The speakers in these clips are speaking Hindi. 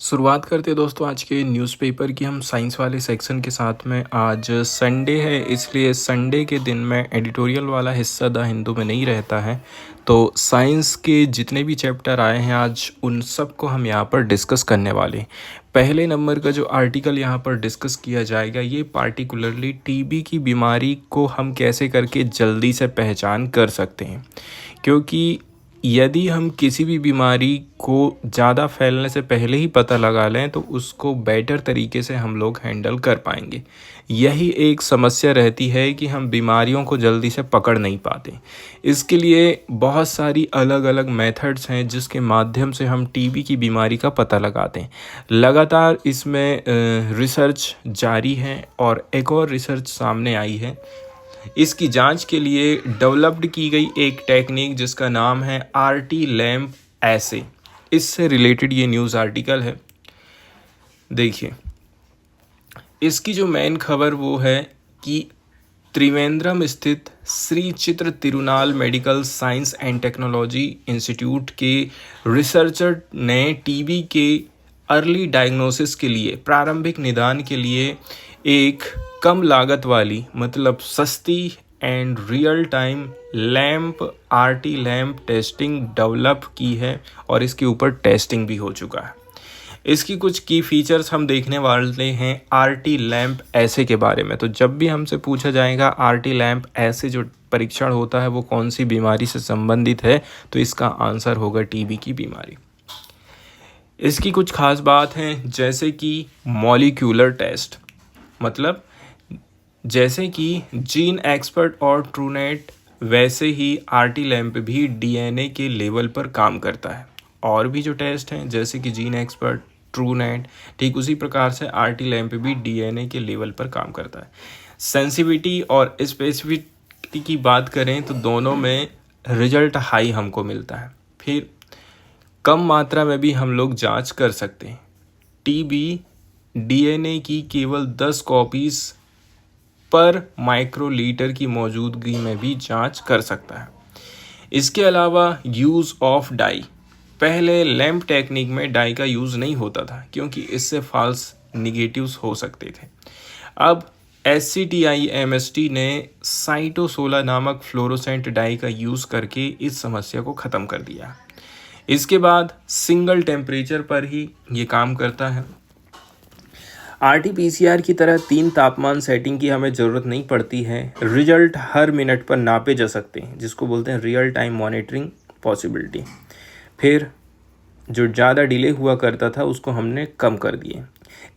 शुरुआत करते हैं दोस्तों आज के न्यूज़पेपर की हम साइंस वाले सेक्शन के साथ में। आज संडे है, इसलिए संडे के दिन में एडिटोरियल वाला हिस्सा द हिंदू में नहीं रहता है। तो साइंस के जितने भी चैप्टर आए हैं आज उन सब को हम यहाँ पर डिस्कस करने वाले हैं। पहले नंबर का जो आर्टिकल यहाँ पर डिस्कस किया जाएगा ये पार्टिकुलरली टीबी की बीमारी को हम कैसे करके जल्दी से पहचान कर सकते हैं, क्योंकि यदि हम किसी भी बीमारी को ज़्यादा फैलने से पहले ही पता लगा लें तो उसको बेटर तरीके से हम लोग हैंडल कर पाएंगे। यही एक समस्या रहती है कि हम बीमारियों को जल्दी से पकड़ नहीं पाते। इसके लिए बहुत सारी अलग अलग मेथड्स हैं जिसके माध्यम से हम टीबी की बीमारी का पता लगाते हैं। लगातार इसमें रिसर्च जारी है और एक और रिसर्च सामने आई है। इसकी जांच के लिए डेवलप्ड की गई एक टेक्निक जिसका नाम है आरटी लैम्प एसे। इससे रिलेटेड ये न्यूज़ आर्टिकल है। देखिए, इसकी जो मेन खबर वो है कि त्रिवेंद्रम स्थित Shri Chitra Tirunal medical science and technology institute के रिसर्चर ने टीबी के अर्ली डायग्नोसिस के लिए, प्रारंभिक निदान के लिए एक कम लागत वाली मतलब सस्ती and real time lamp RT lamp testing develop की है और इसके ऊपर टेस्टिंग भी हो चुका है। इसकी कुछ की फीचर्स हम देखने वाले हैं आरटी लैम्प ऐसे के बारे में। तो जब भी हमसे पूछा जाएगा आरटी लैम्प ऐसे जो परीक्षण होता है वो कौन सी बीमारी से संबंधित है, तो इसका आंसर होगा टीबी की बीमारी। इसकी कुछ खास बात हैं जैसे कि मॉलिक्यूलर टेस्ट, मतलब जैसे कि जीन एक्सपर्ट और ट्रूनेट वैसे ही आरटी लैम्प भी डीएनए के लेवल पर काम करता है। और भी जो टेस्ट हैं जैसे कि जीन एक्सपर्ट, ट्रूनेट, ठीक उसी प्रकार से आरटी लैम्प भी डीएनए के लेवल पर काम करता है। सेंसिटिविटी और स्पेसिफिसिटी की बात करें तो दोनों में रिजल्ट हाई हमको मिलता है। फिर कम मात्रा में भी हम लोग जांच कर सकते हैं। टीबी डीएनए की केवल 10 कॉपीज़ पर माइक्रोलीटर की मौजूदगी में भी जांच कर सकता है। इसके अलावा यूज़ ऑफ डाई, पहले लैम्प टेक्निक में डाई का यूज़ नहीं होता था क्योंकि इससे फॉल्स निगेटिव्स हो सकते थे। अब SCTIMST ने साइटोसोला नामक फ्लोरोसेंट डाई का यूज़ करके इस समस्या को ख़त्म कर दिया। इसके बाद सिंगल टेम्परेचर पर ही ये काम करता है। RT-PCR की तरह 3 तापमान सेटिंग की हमें ज़रूरत नहीं पड़ती है। रिजल्ट हर मिनट पर नापे जा सकते हैं जिसको बोलते हैं रियल टाइम मॉनिटरिंग पॉसिबिलिटी। फिर जो ज़्यादा डिले हुआ करता था उसको हमने कम कर दिए।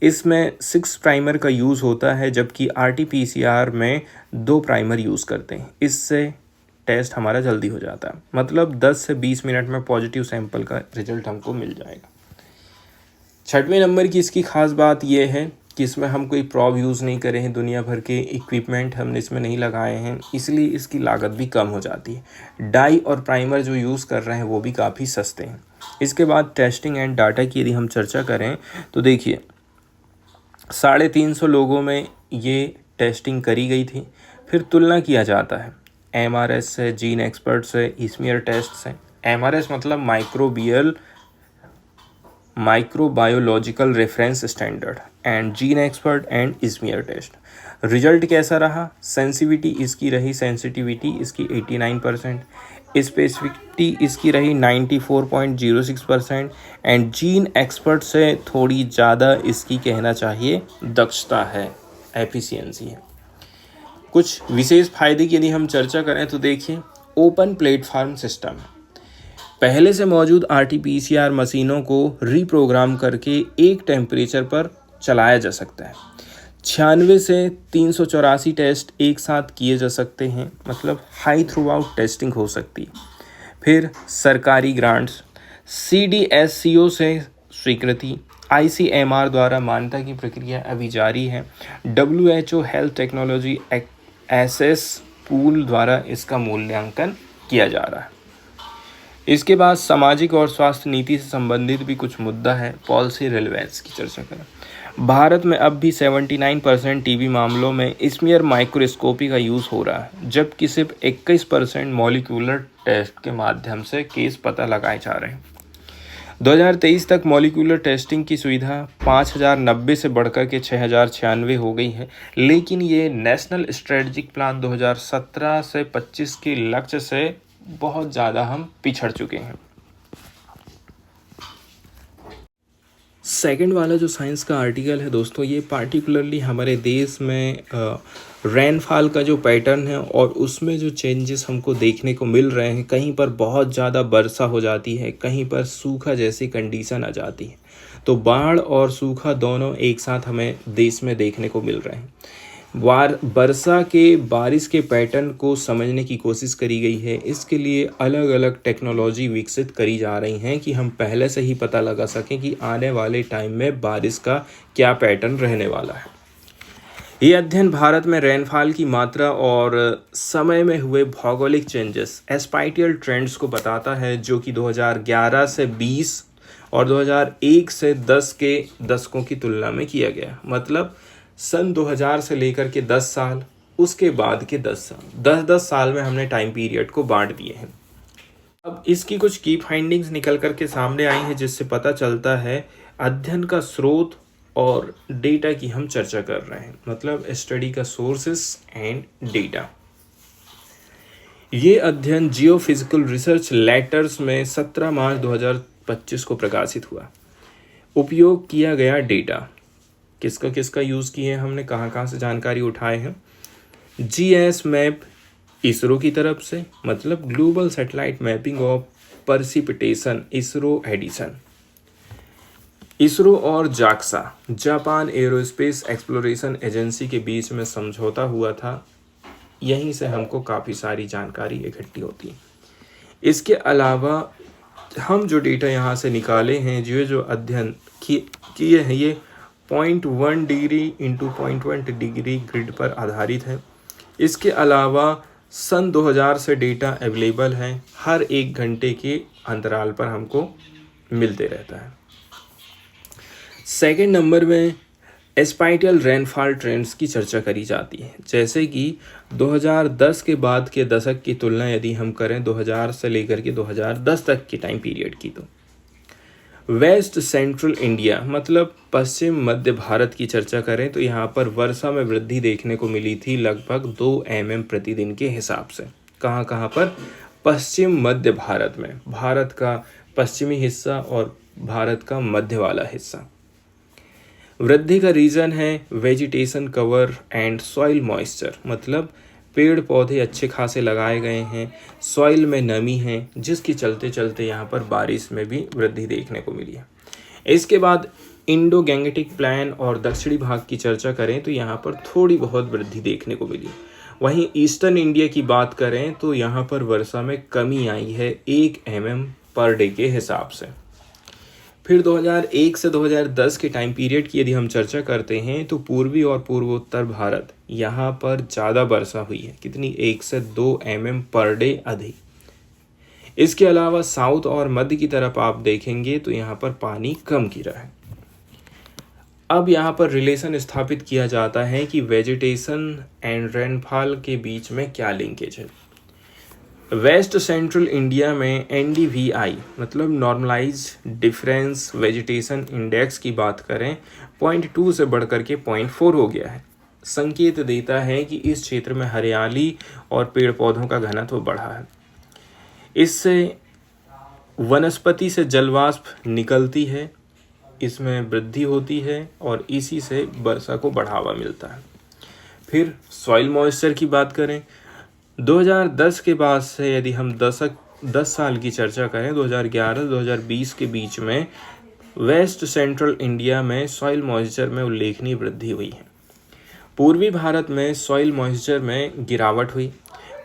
इसमें 6 प्राइमर का यूज़ होता है जबकि RT-PCR में 2 प्राइमर यूज़ करते हैं। इससे टेस्ट हमारा जल्दी हो जाता है, मतलब 10 से 20 मिनट में पॉजिटिव सैंपल का रिजल्ट हमको मिल जाएगा। 6वें नंबर की इसकी ख़ास बात यह है कि इसमें हम कोई प्रॉब यूज़ नहीं करे हैं, दुनिया भर के इक्विपमेंट हमने इसमें नहीं लगाए हैं, इसलिए इसकी लागत भी कम हो जाती है। डाई और प्राइमर जो यूज़ कर रहे हैं वो भी काफ़ी सस्ते हैं। इसके बाद टेस्टिंग एंड डाटा की यदि हम चर्चा करें तो देखिए 350 लोगों में ये टेस्टिंग करी गई थी। फिर तुलना किया जाता है MRS से, जीन एक्सपर्ट से, स्मीयर टेस्ट से। MRS मतलब microbiological reference standard and gene expert and smear test. Result कैसा रहा? सेंसिटिविटी इसकी रही 89%, स्पेसिफिसिटी इसकी रही 94.06% एंड जीन एक्सपर्ट से थोड़ी ज़्यादा इसकी कहना चाहिए दक्षता है, एफिशिएंसी है। कुछ विशेष फायदे की यदि हम चर्चा करें तो देखिए ओपन प्लेटफार्म सिस्टम, पहले से मौजूद RT-PCR मशीनों को रीप्रोग्राम करके एक टेम्परेचर पर चलाया जा सकता है। 96 से 384 टेस्ट एक साथ किए जा सकते हैं, मतलब हाई थ्रू आउट टेस्टिंग हो सकती है। फिर सरकारी ग्रांट्स, CDSCO से स्वीकृति, ICMR द्वारा मान्यता की प्रक्रिया अभी जारी है। WHO health technology access pool द्वारा इसका मूल्यांकन किया जा रहा है। इसके बाद सामाजिक और स्वास्थ्य नीति से संबंधित भी कुछ मुद्दा है। पॉलिसी रेलेवेंस की चर्चा करें। भारत में अब भी 79% टीबी मामलों में स्मीयर माइक्रोस्कोपी का यूज़ हो रहा है, जबकि सिर्फ 21% मॉलिक्यूलर टेस्ट के माध्यम से केस पता लगाए जा रहे हैं। 2023 तक मॉलिक्यूलर टेस्टिंग की सुविधा 5090 से बढ़कर के 6096 हो गई है, लेकिन ये नेशनल स्ट्रेटजिक प्लान 2017 से 25 के लक्ष्य से बहुत ज़्यादा हम पिछड़ चुके हैं। सेकंड वाला जो साइंस का आर्टिकल है दोस्तों, ये पार्टिकुलरली हमारे देश में रेनफॉल का जो पैटर्न है और उसमें जो चेंजेस हमको देखने को मिल रहे हैं, कहीं पर बहुत ज़्यादा वर्षा हो जाती है, कहीं पर सूखा जैसी कंडीशन आ जाती है। तो बाढ़ और सूखा दोनों एक साथ हमें देश में देखने को मिल रहे हैं। वर्षा के बारिश के पैटर्न को समझने की कोशिश करी गई है। इसके लिए अलग अलग टेक्नोलॉजी विकसित करी जा रही हैं कि हम पहले से ही पता लगा सकें कि आने वाले टाइम में बारिश का क्या पैटर्न रहने वाला है। ये अध्ययन भारत में रेनफॉल की मात्रा और समय में हुए भौगोलिक चेंजेस, एस्पाइटियल ट्रेंड्स को बताता है, जो कि 2011 से 20 और 2001 से 10 के दशकों की तुलना में किया गया। मतलब सन 2000 से लेकर के 10 साल, उसके बाद के 10 साल, 10-10 साल में हमने टाइम पीरियड को बांट दिए हैं। अब इसकी कुछ की फाइंडिंग्स निकल कर के सामने आई हैं, जिससे पता चलता है अध्ययन का स्रोत और डेटा की हम चर्चा कर रहे हैं। मतलब स्टडी का सोर्सेस एंड डेटा। ये अध्ययन जियोफिजिकल रिसर्च लेटर्स में 17 मार्च 2025 को प्रकाशित हुआ। उपयोग किया गया डेटा, किसका किसका यूज़ किए हमने, कहाँ कहाँ से जानकारी उठाए हैं। GIS मैप इसरो की तरफ से, मतलब global satellite mapping of precipitation, ISRO एडिसन। इसरो और JAXA, Japan aerospace exploration agency के बीच में समझौता हुआ था। यहीं से हमको काफ़ी सारी जानकारी इकट्ठी होती है। इसके अलावा हम जो डेटा यहाँ से निकाले हैं, जो अध्ययन किए हैं, ये 0.1 डिग्री इंटू 0.1 डिग्री ग्रिड पर आधारित है। इसके अलावा सन 2000 से डेटा अवेलेबल है, हर 1 घंटे के अंतराल पर हमको मिलते रहता है। सेकंड नंबर में एस्पाइटियल रेनफॉल ट्रेंड्स की चर्चा करी जाती है। जैसे कि 2010 के बाद के दशक की तुलना यदि हम करें 2000 से लेकर के 2010 तक के टाइम पीरियड की, तो वेस्ट सेंट्रल इंडिया मतलब पश्चिम मध्य भारत की चर्चा करें तो यहाँ पर वर्षा में वृद्धि देखने को मिली थी लगभग 2 mm प्रतिदिन के हिसाब से। कहाँ कहाँ पर? पश्चिम मध्य भारत में, भारत का पश्चिमी हिस्सा और भारत का मध्य वाला हिस्सा। वृद्धि का रीज़न है vegetation cover and soil moisture, मतलब पेड़ पौधे अच्छे खासे लगाए गए हैं, सॉइल में नमी है, जिसके चलते चलते यहाँ पर बारिश में भी वृद्धि देखने को मिली है। इसके बाद इंडो गैंगेटिक प्लान और दक्षिणी भाग की चर्चा करें तो यहाँ पर थोड़ी बहुत वृद्धि देखने को मिली। वहीं ईस्टर्न इंडिया की बात करें तो यहाँ पर वर्षा में कमी आई है 1 mm पर डे के हिसाब से। फिर 2001 से 2010 के टाइम पीरियड की यदि हम चर्चा करते हैं तो पूर्वी और पूर्वोत्तर भारत, यहाँ पर ज़्यादा वर्षा हुई है। कितनी? 1 से 2 mm पर डे अधिक। इसके अलावा साउथ और मध्य की तरफ आप देखेंगे तो यहाँ पर पानी कम गिरा है। अब यहाँ पर रिलेशन स्थापित किया जाता है कि वेजिटेशन एंड रेनफॉल के बीच में क्या लिंकेज है। वेस्ट सेंट्रल इंडिया में NDVI मतलब नॉर्मलाइज्ड डिफरेंस वेजिटेशन इंडेक्स की बात करें 0.2 से बढ़कर के 0.4 हो गया है। संकेत देता है कि इस क्षेत्र में हरियाली और पेड़ पौधों का घनत्व बढ़ा है। इससे वनस्पति से जलवाष्प निकलती है, इसमें वृद्धि होती है और इसी से वर्षा को बढ़ावा मिलता है। फिर सॉइल मॉइस्चर की बात करें 2010 के बाद से यदि हम 10 साल की चर्चा करें 2011-2020 के बीच में वेस्ट सेंट्रल इंडिया में सॉइल मॉइस्चर में उल्लेखनीय वृद्धि हुई है। पूर्वी भारत में सॉइल मॉइस्चर में गिरावट हुई।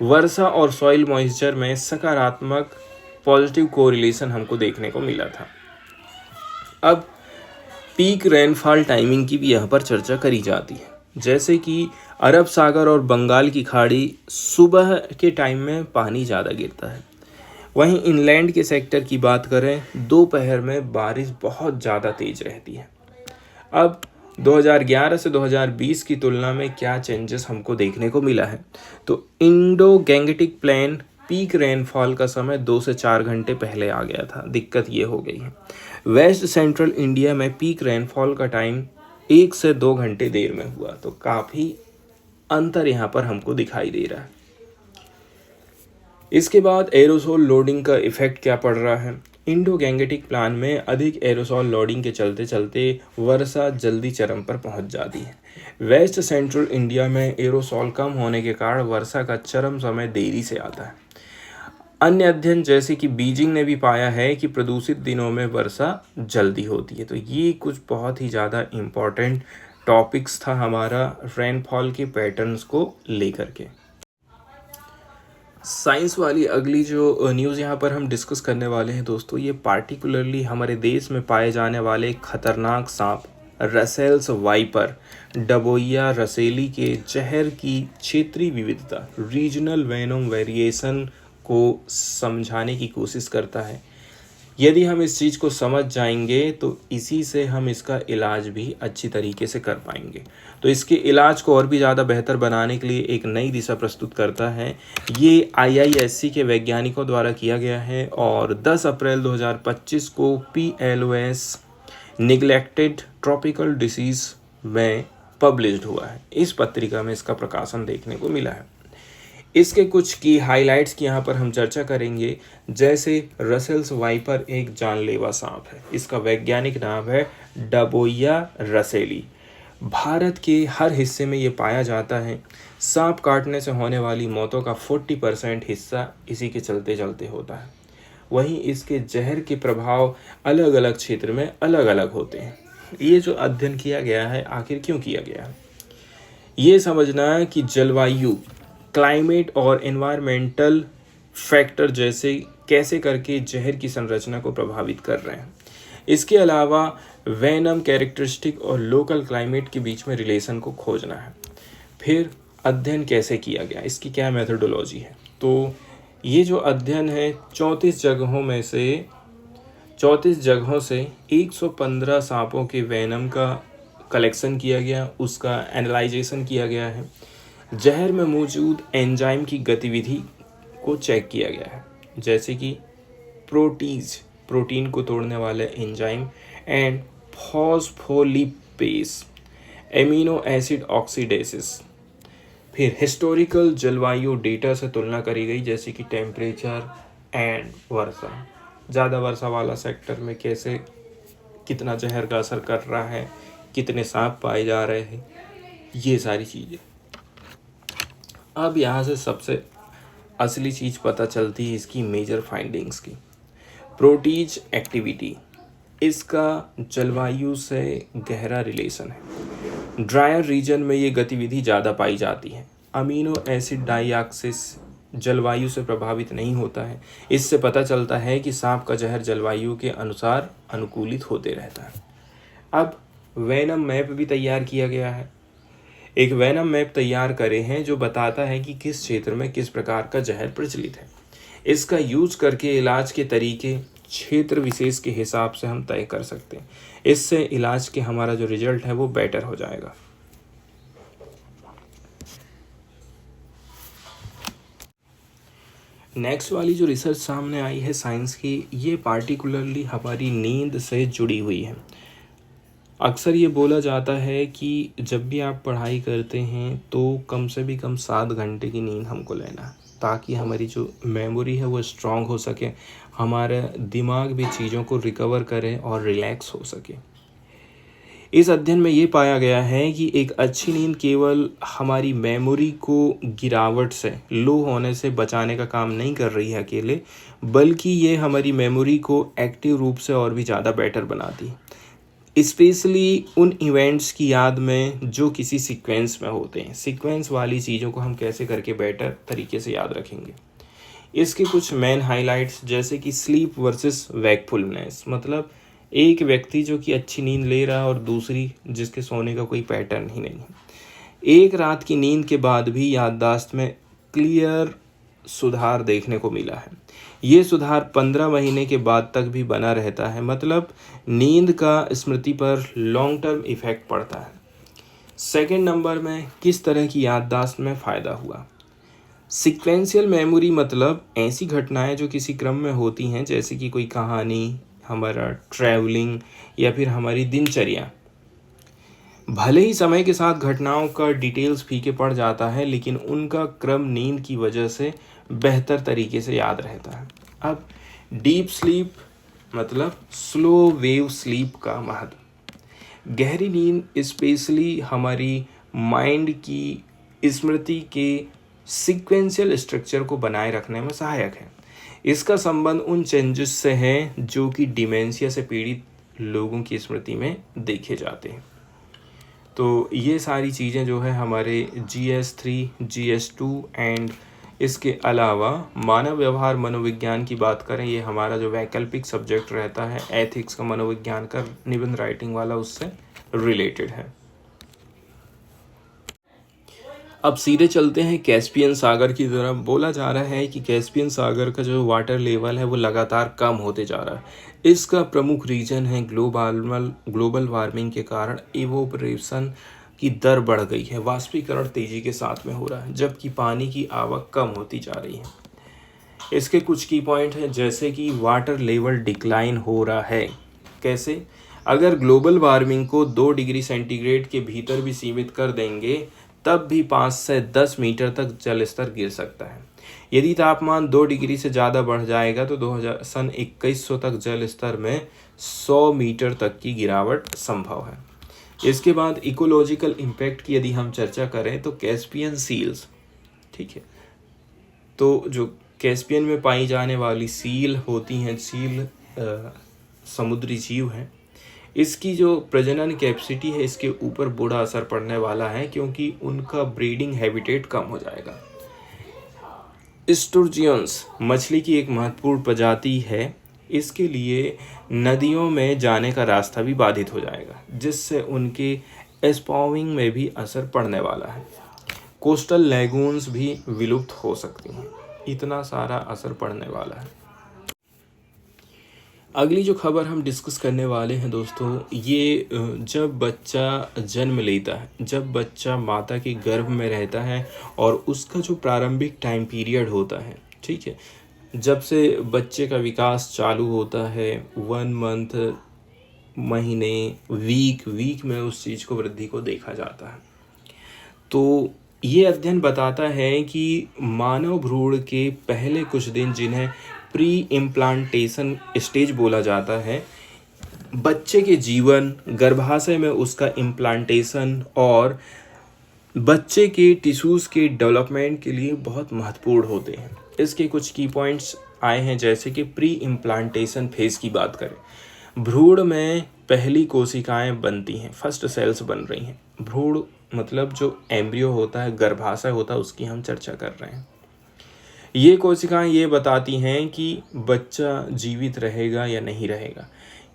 वर्षा और सॉइल मॉइस्चर में सकारात्मक पॉजिटिव कोरिलेशन हमको देखने को मिला था। अब पीक रेनफॉल टाइमिंग की भी यहाँ पर चर्चा करी जाती है। जैसे कि अरब सागर और बंगाल की खाड़ी सुबह के टाइम में पानी ज़्यादा गिरता है। वहीं इनलैंड के सेक्टर की बात करें दोपहर में बारिश बहुत ज़्यादा तेज रहती है। अब 2011 से 2020 की तुलना में क्या चेंजेस हमको देखने को मिला है, तो Indo Gangetic plan peak rainfall का समय 2 से 4 घंटे पहले आ गया था। दिक्कत ये हो गई है। वेस्ट सेंट्रल इंडिया में पीक रेनफॉल का टाइम 1 से 2 घंटे देर में हुआ, तो काफ़ी अंतर यहाँ पर हमको दिखाई दे रहा है। इसके बाद एरोसोल लोडिंग का इफेक्ट क्या पड़ रहा है। इंडो गैंगेटिक प्लान में अधिक एरोसोल लोडिंग के चलते चलते वर्षा जल्दी चरम पर पहुंच जाती है। वेस्ट सेंट्रल इंडिया में एरोसोल कम होने के कारण वर्षा का चरम समय देरी से आता है। अन्य अध्ययन जैसे कि बीजिंग ने भी पाया है कि प्रदूषित दिनों में वर्षा जल्दी होती है। तो ये कुछ बहुत ही ज़्यादा इम्पोर्टेंट टॉपिक्स था हमारा रेनफॉल के पैटर्न्स को लेकर के। साइंस वाली अगली जो न्यूज़ यहाँ पर हम डिस्कस करने वाले हैं दोस्तों, ये पार्टिकुलरली हमारे देश में पाए जाने वाले खतरनाक सांप रसेल्स वाइपर डबोइया रसेली के जहर की क्षेत्रीय विविधता रीजनल वेनोम वेरिएशन को समझाने की कोशिश करता है। यदि हम इस चीज़ को समझ जाएंगे तो इसी से हम इसका इलाज भी अच्छी तरीके से कर पाएंगे। तो इसके इलाज को और भी ज़्यादा बेहतर बनाने के लिए एक नई दिशा प्रस्तुत करता है। ये IISc के वैज्ञानिकों द्वारा किया गया है और 10 अप्रैल 2025 को PLOS निग्लेक्टेड ट्रॉपिकल डिसीज़ में पब्लिश्ड हुआ है। इस पत्रिका में इसका प्रकाशन देखने को मिला है। इसके कुछ की हाइलाइट्स की यहाँ पर हम चर्चा करेंगे। जैसे रसेल्स वाइपर एक जानलेवा सांप है। इसका वैज्ञानिक नाम है डबोइया रसेली। भारत के हर हिस्से में ये पाया जाता है। सांप काटने से होने वाली मौतों का 40% हिस्सा इसी के चलते चलते होता है। वहीं इसके जहर के प्रभाव अलग अलग क्षेत्र में अलग अलग होते हैं। ये जो अध्ययन किया गया है, आखिर क्यों किया गया है, ये समझना है कि जलवायु, क्लाइमेट और एनवायरमेंटल फैक्टर जैसे कैसे करके जहर की संरचना को प्रभावित कर रहे हैं। इसके अलावा वेनम कैरेक्टरिस्टिक और लोकल क्लाइमेट के बीच में रिलेशन को खोजना है। फिर अध्ययन कैसे किया गया, इसकी क्या मेथोडोलॉजी है। तो ये जो अध्ययन है 34 जगहों से 115 सांपों के वेनम का कलेक्शन किया गया, उसका एनालाइजेशन किया गया है। जहर में मौजूद एंजाइम की गतिविधि को चेक किया गया है, जैसे कि प्रोटीज, प्रोटीन को तोड़ने वाले एंजाइम, एंड फॉस्फोलिपेस, एमिनो एसिड ऑक्सीडेसिस। फिर हिस्टोरिकल जलवायु डेटा से तुलना करी गई, जैसे कि टेम्परेचर एंड वर्षा। ज़्यादा वर्षा वाला सेक्टर में कैसे कितना जहर का असर कर रहा है, कितने सांप पाए जा रहे हैं, ये सारी चीज़ें। अब यहाँ से सबसे असली चीज़ पता चलती है इसकी मेजर फाइंडिंग्स की। प्रोटीज एक्टिविटी, इसका जलवायु से गहरा रिलेशन है। ड्रायर रीजन में ये गतिविधि ज़्यादा पाई जाती है। अमीनो एसिड डाइऑक्सिस जलवायु से प्रभावित नहीं होता है। इससे पता चलता है कि सांप का जहर जलवायु के अनुसार अनुकूलित होते रहता है। अब वेनम मैप भी तैयार किया गया है। एक वेनम मैप तैयार करे हैं जो बताता है कि किस क्षेत्र में किस प्रकार का जहर प्रचलित है। इसका यूज करके इलाज के तरीके क्षेत्र विशेष के हिसाब से हम तय कर सकते हैं। इससे इलाज के हमारा जो रिजल्ट है वो बेटर हो जाएगा। नेक्स्ट वाली जो रिसर्च सामने आई है साइंस की, ये पार्टिकुलरली हमारी नींद से जुड़ी हुई है। अक्सर ये बोला जाता है कि जब भी आप पढ़ाई करते हैं तो कम से भी कम 7 घंटे की नींद हमको लेना है, ताकि हमारी जो मेमोरी है वो स्ट्रांग हो सके, हमारा दिमाग भी चीज़ों को रिकवर करे और रिलैक्स हो सके। इस अध्ययन में ये पाया गया है कि एक अच्छी नींद केवल हमारी मेमोरी को गिरावट से, लो होने से बचाने का काम नहीं कर रही है अकेले, बल्कि ये हमारी मेमोरी को एक्टिव रूप से और भी ज़्यादा बेटर बनाती है। स्पेशली उन इवेंट्स की याद में जो किसी सीक्वेंस में होते हैं। सीक्वेंस वाली चीज़ों को हम कैसे करके बेटर तरीके से याद रखेंगे। इसके कुछ मेन हाइलाइट्स, जैसे कि स्लीप वर्सेस वैकफुलनेस, मतलब एक व्यक्ति जो कि अच्छी नींद ले रहा है और दूसरी जिसके सोने का कोई पैटर्न ही नहीं है। एक रात की नींद के बाद भी याददाश्त में क्लियर सुधार देखने को मिला है। ये सुधार 15 महीने के बाद तक भी बना रहता है, मतलब नींद का स्मृति पर लॉन्ग टर्म इफेक्ट पड़ता है। सेकंड नंबर में किस तरह की याददाश्त में फ़ायदा हुआ। सीक्वेंशियल मेमोरी मतलब ऐसी घटनाएं जो किसी क्रम में होती हैं, जैसे कि कोई कहानी, हमारा ट्रैवलिंग या फिर हमारी दिनचर्या। भले ही समय के साथ घटनाओं का डिटेल्स फीके पड़ जाता है, लेकिन उनका क्रम नींद की वजह से बेहतर तरीके से याद रहता है। अब डीप स्लीप मतलब स्लो वेव स्लीप का महत्व। गहरी नींद स्पेशली हमारी माइंड की स्मृति के सीक्वेंशियल स्ट्रक्चर को बनाए रखने में सहायक है। इसका संबंध उन चेंजेस से है जो कि डिमेंशिया से पीड़ित लोगों की स्मृति में देखे जाते हैं। तो ये सारी चीज़ें जो है हमारे GS3, GS2 एंड इसके अलावा मानव व्यवहार मनोविज्ञान की बात करें, ये हमारा जो वैकल्पिक सब्जेक्ट रहता है एथिक्स का, मनोविज्ञान का निबंध राइटिंग वाला, उससे रिलेटेड है। अब सीधे चलते हैं कैस्पियन सागर की तरफ। बोला जा रहा है कि कैस्पियन सागर का जो वाटर लेवल है वो लगातार कम होते जा रहा है। इसका प्रमुख रीजन है ग्लोबल वार्मिंग के कारण इवोपरेशन की दर बढ़ गई है, वाष्पीकरण तेजी के साथ में हो रहा है, जबकि पानी की आवक कम होती जा रही है। इसके कुछ की पॉइंट है, जैसे कि वाटर लेवल डिक्लाइन हो रहा है। कैसे? अगर ग्लोबल वार्मिंग को 2 डिग्री सेंटीग्रेड के भीतर भी सीमित कर देंगे तब भी 5 से 10 मीटर तक जल स्तर गिर सकता है। यदि तापमान 2 डिग्री से ज़्यादा बढ़ जाएगा तो 2100 तक जल स्तर में 100 मीटर तक की गिरावट संभव है। इसके बाद इकोलॉजिकल इम्पैक्ट की यदि हम चर्चा करें तो कैस्पियन सील्स, ठीक है, तो जो कैस्पियन में पाई जाने वाली सील होती हैं, सील समुद्री जीव हैं, इसकी जो प्रजनन कैपेसिटी है इसके ऊपर बुरा असर पड़ने वाला है, क्योंकि उनका ब्रीडिंग हैबिटेट कम हो जाएगा। स्टुर्जियंस मछली की एक महत्वपूर्ण प्रजाति है, इसके लिए नदियों में जाने का रास्ता भी बाधित हो जाएगा, जिससे उनके स्पॉविंग में भी असर पड़ने वाला है। कोस्टल लैगून्स भी विलुप्त हो सकती हैं, इतना सारा असर पड़ने वाला है। अगली जो खबर हम डिस्कस करने वाले हैं दोस्तों, ये जब बच्चा जन्म लेता है, जब बच्चा माता के गर्भ में रहता है और उसका जो प्रारंभिक टाइम पीरियड होता है, ठीक है, जब से बच्चे का विकास चालू होता है, 1 मंथ, महीने, वीक में उस चीज़ को, वृद्धि को देखा जाता है। तो ये अध्ययन बताता है कि मानव भ्रूण के पहले कुछ दिन, जिन्हें प्री इम्प्लांटेशन स्टेज बोला जाता है, बच्चे के जीवन, गर्भाशय में उसका इम्प्लांटेशन और बच्चे के टिश्यूज़ के डेवलपमेंट के लिए बहुत महत्वपूर्ण होते हैं। इसके कुछ की पॉइंट्स आए हैं, जैसे कि प्री इम्प्लांटेशन फेज़ की बात करें, भ्रूण में पहली कोशिकाएं बनती हैं, फर्स्ट सेल्स बन रही हैं। भ्रूण मतलब जो एम्ब्रियो होता है, गर्भाशय होता है, उसकी हम चर्चा कर रहे हैं। ये कोशिकाएं ये बताती हैं कि बच्चा जीवित रहेगा या नहीं रहेगा।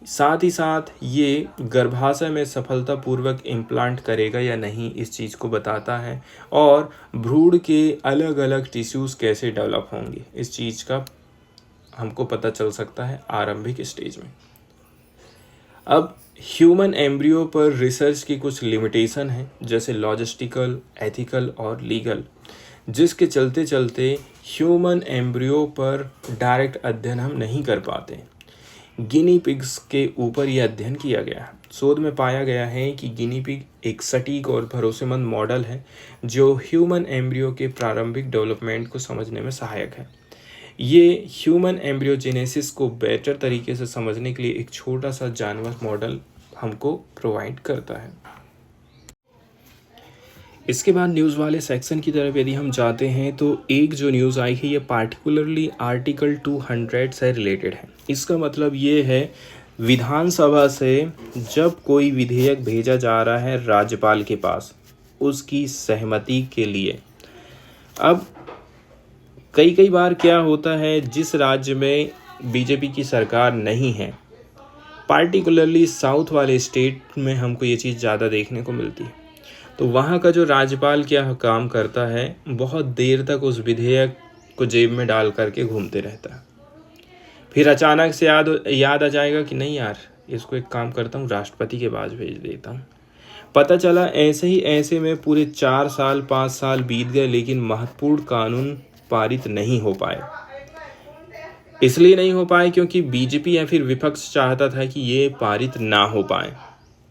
साथ ही साथ ये गर्भाशय में सफलतापूर्वक इम्प्लांट करेगा या नहीं, इस चीज़ को बताता है। और भ्रूण के अलग अलग टिश्यूज़ कैसे डेवलप होंगे, इस चीज़ का हमको पता चल सकता है आरंभिक स्टेज में। अब ह्यूमन एम्ब्रियो पर रिसर्च की कुछ लिमिटेशन है, जैसे लॉजिस्टिकल, एथिकल और लीगल, जिसके चलते चलते ह्यूमन एम्ब्रियो पर डायरेक्ट अध्ययन हम नहीं कर पाते। गिनी पिग्स के ऊपर यह अध्ययन किया गया है। शोध में पाया गया है कि गिनी पिग एक सटीक और भरोसेमंद मॉडल है जो ह्यूमन एम्ब्रियो के प्रारंभिक डेवलपमेंट को समझने में सहायक है। ये ह्यूमन एम्ब्रियोजेनेसिस को बेहतर तरीके से समझने के लिए एक छोटा सा जानवर मॉडल हमको प्रोवाइड करता है। इसके बाद न्यूज़ वाले सेक्शन की तरफ यदि हम जाते हैं तो एक जो न्यूज़ आई है ये पार्टिकुलरली आर्टिकल 200 से रिलेटेड है। इसका मतलब ये है, विधानसभा से जब कोई विधेयक भेजा जा रहा है राज्यपाल के पास उसकी सहमति के लिए। अब कई बार क्या होता है, जिस राज्य में बीजेपी की सरकार नहीं है, पार्टिकुलरली साउथ वाले स्टेट में हमको ये चीज़ ज़्यादा देखने को मिलती है, तो वहाँ का जो राज्यपाल क्या काम करता है, बहुत देर तक उस विधेयक को जेब में डाल करके घूमते रहता है। फिर अचानक से याद आ जाएगा कि नहीं यार, इसको एक काम करता हूँ, राष्ट्रपति के पास भेज देता हूँ। पता चला ऐसे में पूरे 4 साल 5 साल बीत गए, लेकिन महत्वपूर्ण कानून पारित नहीं हो पाए। इसलिए नहीं हो पाए क्योंकि बीजेपी या फिर विपक्ष चाहता था कि ये पारित ना हो पाए।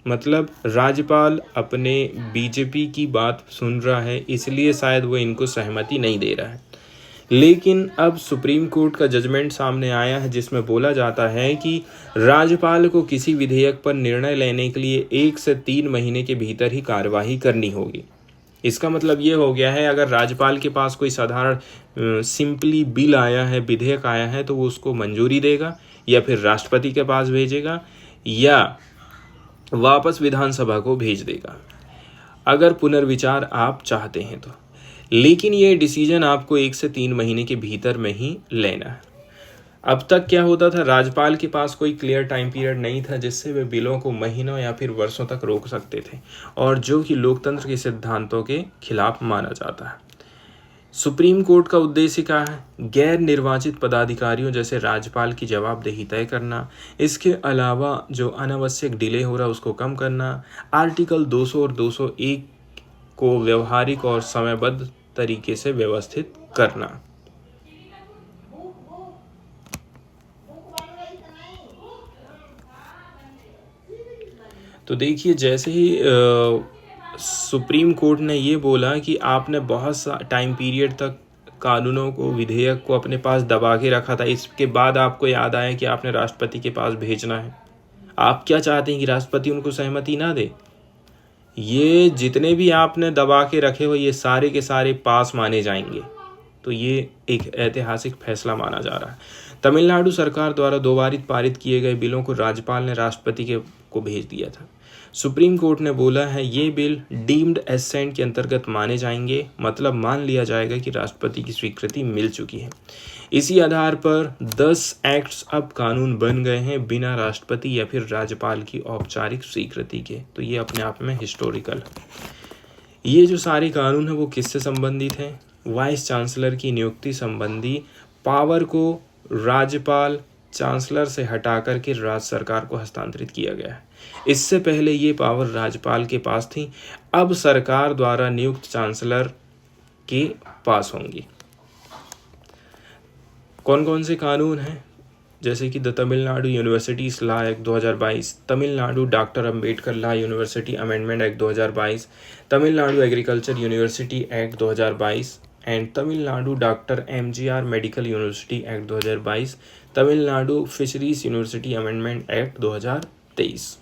मतलब राज्यपाल अपने बीजेपी की बात सुन रहा है, इसलिए शायद वो इनको सहमति नहीं दे रहा है। लेकिन अब सुप्रीम कोर्ट का जजमेंट सामने आया है जिसमें बोला जाता है कि राज्यपाल को किसी विधेयक पर निर्णय लेने के लिए 1 से 3 महीने के भीतर ही कार्यवाही करनी होगी। इसका मतलब ये हो गया है, अगर राज्यपाल के पास कोई साधारण सिंपली बिल आया है, विधेयक आया है, तो वो उसको मंजूरी देगा या फिर राष्ट्रपति के पास भेजेगा या वापस विधानसभा को भेज देगा, अगर पुनर्विचार आप चाहते हैं तो। लेकिन ये डिसीजन आपको 1 से 3 महीने के भीतर में ही लेना है। अब तक क्या होता था, राज्यपाल के पास कोई क्लियर टाइम पीरियड नहीं था जिससे वे बिलों को महीनों या फिर वर्षों तक रोक सकते थे, और जो कि लोकतंत्र के सिद्धांतों के खिलाफ माना जाता है। सुप्रीम कोर्ट का उद्देश्य क्या है? गैर निर्वाचित पदाधिकारियों जैसे राज्यपाल की जवाबदेही तय करना, इसके अलावा जो अनावश्यक डिले हो रहा है उसको कम करना, आर्टिकल 200 और 201 को व्यवहारिक और समयबद्ध तरीके से व्यवस्थित करना। तो देखिए, जैसे ही सुप्रीम कोर्ट ने ये बोला कि आपने बहुत सा टाइम पीरियड तक कानूनों को, विधेयक को अपने पास दबा के रखा था, इसके बाद आपको याद आया कि आपने राष्ट्रपति के पास भेजना है। आप क्या चाहते हैं कि राष्ट्रपति उनको सहमति ना दे? ये जितने भी आपने दबा के रखे हो ये सारे के सारे पास माने जाएंगे। तो ये एक ऐतिहासिक फैसला माना जा रहा है। तमिलनाडु सरकार द्वारा 2 बार पारित किए गए बिलों को राज्यपाल ने राष्ट्रपति को भेज दिया था। सुप्रीम कोर्ट ने बोला है ये बिल डीम्ड एसेंट के अंतर्गत माने जाएंगे, मतलब मान लिया जाएगा कि राष्ट्रपति की स्वीकृति मिल चुकी है। इसी आधार पर 10 एक्ट्स अब कानून बन गए हैं बिना राष्ट्रपति या फिर राज्यपाल की औपचारिक स्वीकृति के। तो ये अपने आप में हिस्टोरिकल है। ये जो सारे कानून है वो किससे संबंधित हैं? वाइस चांसलर की नियुक्ति संबंधी पावर को राज्यपाल चांसलर से हटा करके राज्य सरकार को हस्तांतरित किया गया है। इससे पहले ये पावर राज्यपाल के पास थी, अब सरकार द्वारा नियुक्त चांसलर के पास होंगी। कौन कौन से कानून हैं? जैसे कि the Tamil Nadu universities law act 2022, Tamil Nadu doctor Ambedkar law university amendment act 2022, Tamil Nadu agriculture university act 2022 and Tamil Nadu doctor MGR medical university act 2022, Tamil Nadu fisheries university amendment act 2023।